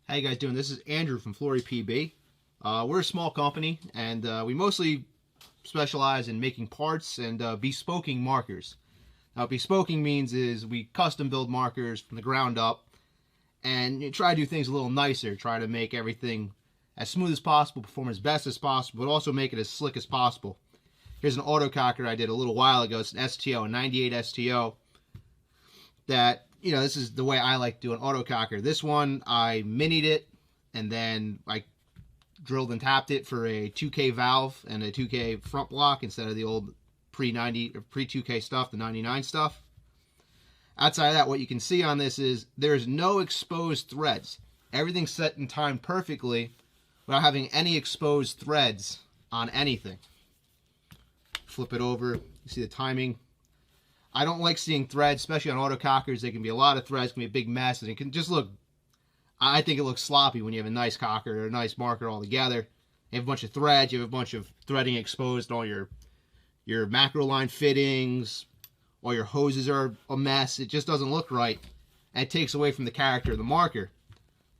How you guys doing? This is Andrew from FloryPB. We're a small company, and we mostly specialize in making parts and bespoking markers. Now, bespoking means is we custom build markers from the ground up, and you try to do things a little nicer. Try to make everything as smooth as possible, perform as best as possible, but also make it as slick as possible. Here's an autococker I did a little while ago. It's an STO, a 98 STO. That, you know, this is the way I like to do an autococker. This one, I minied it, and then I drilled and tapped it for a 2K valve and a 2K front block instead of the old pre-90 or pre-2K stuff, the 99 stuff. Outside of that, what you can see on this is there's no exposed threads. Everything's set and timed perfectly without having any exposed threads on anything. Flip it over, you see the timing. I don't like seeing threads, especially on autocockers. They can be a lot of threads, can be a big mess, and it can just look, I think it looks sloppy when you have a nice cocker or a nice marker all together. You have a bunch of threads, you have a bunch of threading exposed, all your macro line fittings, all your hoses are a mess. It just doesn't look right, and it takes away from the character of the marker.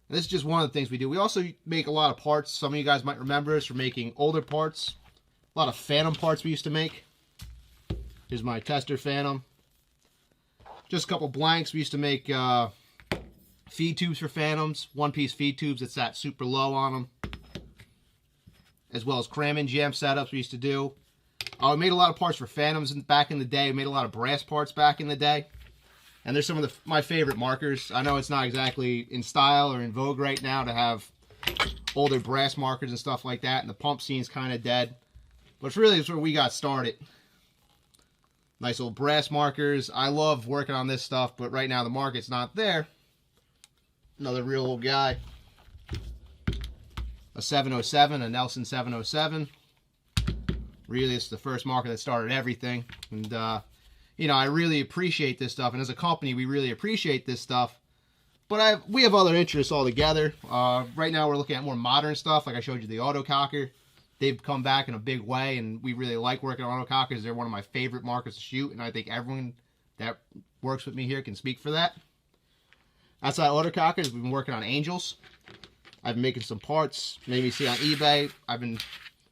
And this is just one of the things we do. We also make a lot of parts. Some of you guys might remember us for making older parts. A lot of Phantom parts we used to make. Here's my tester Phantom. Just a couple blanks. We used to make feed tubes for Phantoms. One-piece feed tubes that sat super low on them. As well as cram-in jam setups we used to do. We made a lot of parts for Phantoms back in the day. We made a lot of brass parts back in the day. And there's some of my favorite markers. I know it's not exactly in style or in vogue right now to have older brass markers and stuff like that. And the pump scene's kind of dead. But really, it's where we got started. Nice old brass markers. I love working on this stuff, but right now the market's not there. Another real old guy. A 707, a Nelson 707. Really, it's the first marker that started everything. And, you know, I really appreciate this stuff. And as a company, we really appreciate this stuff. But we have other interests altogether. Right now, we're looking at more modern stuff. Like I showed you the autococker. They've come back in a big way, and we really like working on autocockers. They're one of my favorite markers to shoot, and I think everyone that works with me here can speak for that. Outside autocockers, we've been working on angels. I've been making some parts. Maybe see on eBay. I've been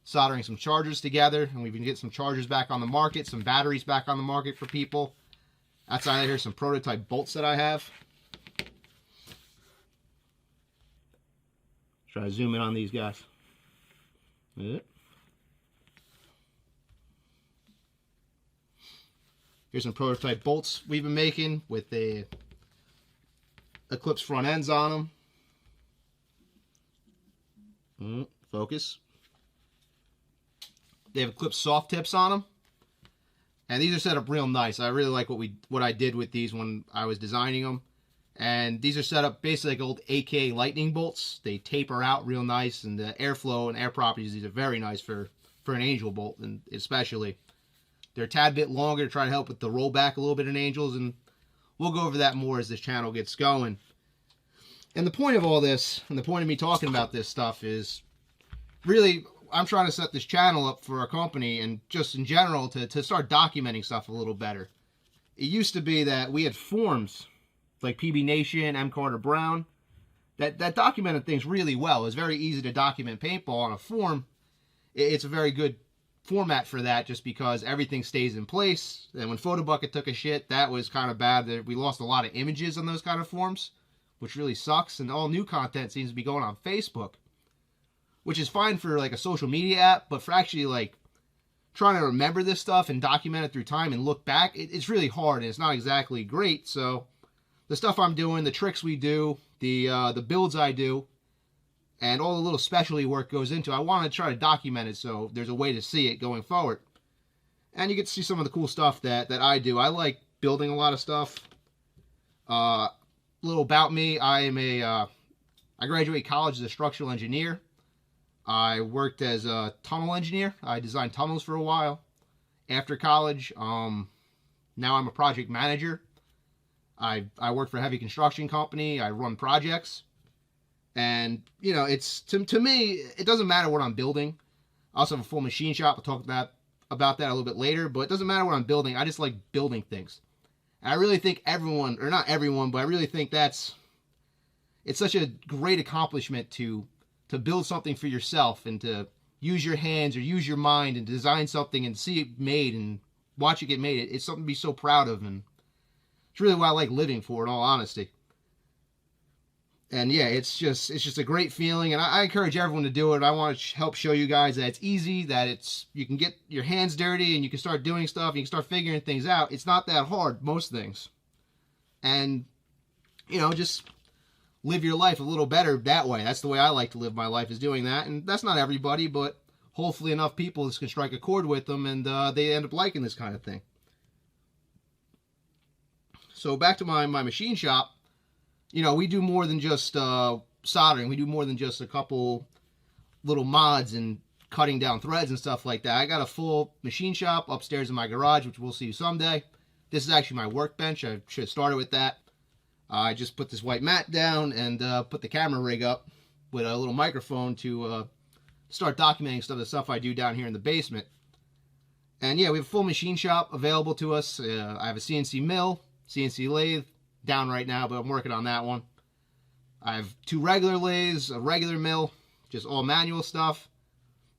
soldering some chargers together, and we've been getting some chargers back on the market, some batteries back on the market for people. Outside of here, some prototype bolts that I have. Try to zoom in on these guys. Here's some prototype bolts we've been making with the Eclipse front ends on them. Focus. They have Eclipse soft tips on them, and these are set up real nice. I really like what I did with these when I was designing them. And these are set up basically like old AK lightning bolts. They taper out real nice, and the airflow and air properties, these are very nice for an angel bolt, and especially. They're a tad bit longer to try to help with the rollback a little bit in angels, and we'll go over that more as this channel gets going. And the point of all this, and the point of me talking about this stuff is, really, I'm trying to set this channel up for our company, and just in general, to start documenting stuff a little better. It used to be that we had forums, like PB Nation, M. Carter Brown, that documented things really well. It's very easy to document paintball on a forum. It's a very good format for that, just because everything stays in place. And when Photobucket took a shit, that was kind of bad. We lost a lot of images on those kind of forums, which really sucks. And all new content seems to be going on Facebook, which is fine for like a social media app, but for actually like trying to remember this stuff and document it through time and look back, it's really hard, and it's not exactly great. So the stuff I'm doing, the tricks we do, the builds I do, and all the little specialty work goes into, I want to try to document it so there's a way to see it going forward. And you get to see some of the cool stuff that I do. I like building a lot of stuff. A little about me, I graduated college as a structural engineer. I worked as a tunnel engineer. I designed tunnels for a while. After college, now I'm a project manager. I work for a heavy construction company. I run projects. And, you know, it's to me, it doesn't matter what I'm building. I also have a full machine shop. We'll talk about that a little bit later. But it doesn't matter what I'm building. I just like building things. And I really think everyone, or not everyone, but I really think it's such a great accomplishment to build something for yourself and to use your hands or use your mind and design something and see it made and watch it get made. It's something to be so proud of, and it's really what I like living for, in all honesty. And yeah, it's just a great feeling, and I encourage everyone to do it. I want to help show you guys that it's easy, that you can get your hands dirty and you can start doing stuff, and you can start figuring things out. It's not that hard, most things. And, you know, just live your life a little better that way. That's the way I like to live my life, is doing that. And that's not everybody, but hopefully enough people can strike a chord with them, and they end up liking this kind of thing. So back to my machine shop. You know, we do more than just soldering. We do more than just a couple little mods and cutting down threads and stuff like that. I got a full machine shop upstairs in my garage, which we'll see someday. This is actually my workbench. I should have started with that. I just put this white mat down and put the camera rig up with a little microphone to start documenting the stuff I do down here in the basement. And yeah, we have a full machine shop available to us. I have a CNC mill, CNC lathe, down right now, but I'm working on that one. I have 2 regular lathes, a regular mill, just all manual stuff,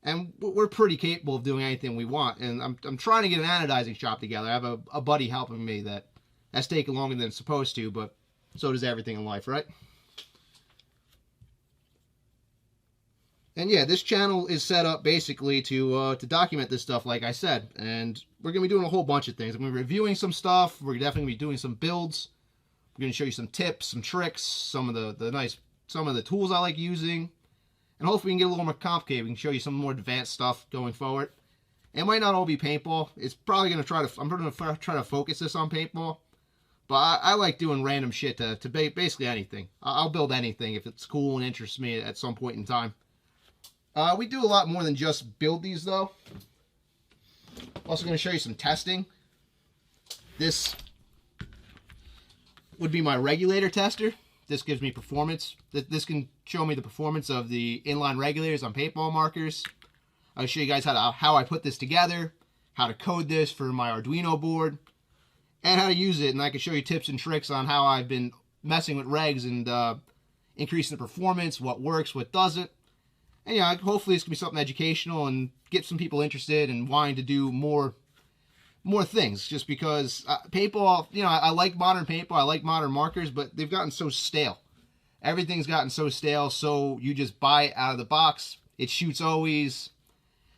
and we're pretty capable of doing anything we want. And I'm trying to get an anodizing shop together. I have a buddy helping me that's taking longer than it's supposed to, but so does everything in life, right? And yeah, this channel is set up basically to document this stuff, like I said, and we're gonna be doing a whole bunch of things. I'm gonna be reviewing some stuff. We're definitely gonna be doing some builds. I'm going to show you some tips, some tricks, some of the tools I like using, and hopefully we can get a little more complicated. We can show you some more advanced stuff going forward. It might not all be paintball. It's probably going to I'm going to try to focus this on paintball, but I like doing random shit to basically anything. I'll build anything if it's cool and interests me at some point in time. We do a lot more than just build these though. Also going to show you some testing. This would be my regulator tester. This gives me performance. This can show me the performance of the inline regulators on paintball markers. I'll show you guys how I put this together, how to code this for my Arduino board, and how to use it. And I can show you tips and tricks on how I've been messing with regs and increasing the performance, what works, what doesn't. And yeah, hopefully this can be something educational and get some people interested and wanting to do more things, just because paintball, you know, I like modern paintball, I like modern markers, but they've gotten so stale. Everything's gotten so stale, so you just buy it out of the box, it shoots always,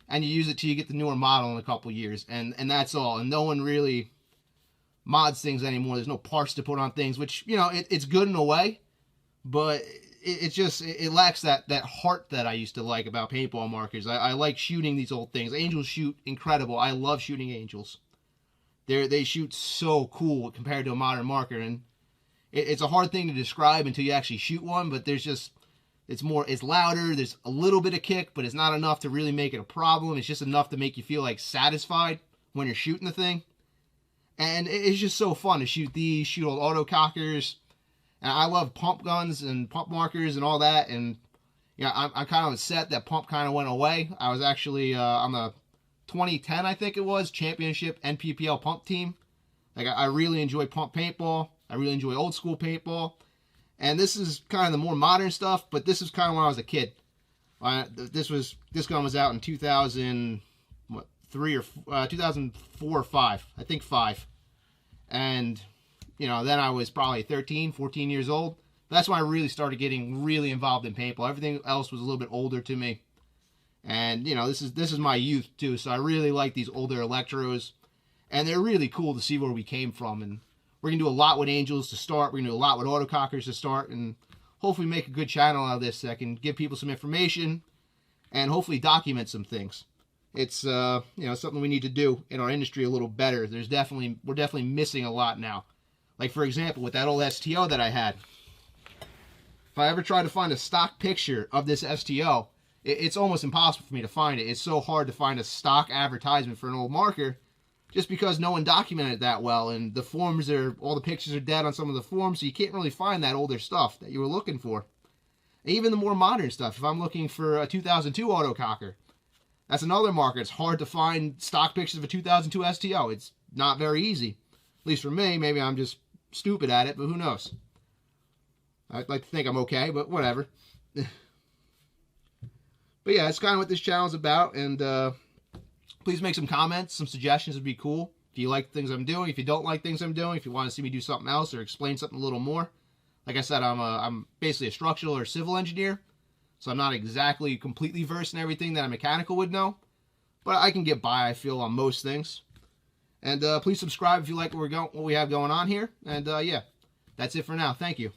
and you use it till you get the newer model in a couple years, and that's all. And no one really mods things anymore. There's no parts to put on things, which, you know, it's good in a way, but it lacks that heart that I used to like about paintball markers. I like shooting these old things. Angels shoot incredible. I love shooting angels. They shoot so cool compared to a modern marker, and it's a hard thing to describe until you actually shoot one, but it's louder, there's a little bit of kick, but it's not enough to really make it a problem. It's just enough to make you feel like satisfied when you're shooting the thing. And it's just so fun to shoot these, shoot old autocockers. And I love pump guns and pump markers and all that, and you know, I'm kind of upset that pump kind of went away. I was actually on the 2010, I think it was, championship NPPL pump team. Like, I really enjoy pump paintball. I really enjoy old school paintball. And this is kind of the more modern stuff, but this is kind of when I was a kid. This gun was out in 2003 or 2004 or 5. I think 5. And, you know, then I was probably 13, 14 years old. That's when I really started getting really involved in paintball. Everything else was a little bit older to me. And, you know, this is my youth, too. So I really like these older Electros. And they're really cool to see where we came from. And we're going to do a lot with Angels to start. We're going to do a lot with Autocockers to start. And hopefully make a good channel out of this that can give people some information. And hopefully document some things. It's, you know, something we need to do in our industry a little better. We're definitely missing a lot now. Like, for example, with that old STO that I had. If I ever try to find a stock picture of this STO, it's almost impossible for me to find it. It's so hard to find a stock advertisement for an old marker just because no one documented it that well, and the forums all the pictures are dead on some of the forums, so you can't really find that older stuff that you were looking for. And even the more modern stuff, if I'm looking for a 2002 autococker, that's another marker. It's hard to find stock pictures of a 2002 STO. It's not very easy. At least for me. Maybe I'm just stupid at it, but who knows. I'd like to think I'm okay, but whatever. But yeah, that's kind of what this channel is about. And please make some comments, some suggestions would be cool. If you like things I'm doing, if you don't like things I'm doing, if you want to see me do something else or explain something a little more. Like I said, I'm basically a structural or civil engineer, so I'm not exactly completely versed in everything that a mechanical would know, but I can get by, I feel, on most things. And please subscribe if you like what we have going on here. And yeah, that's it for now. Thank you.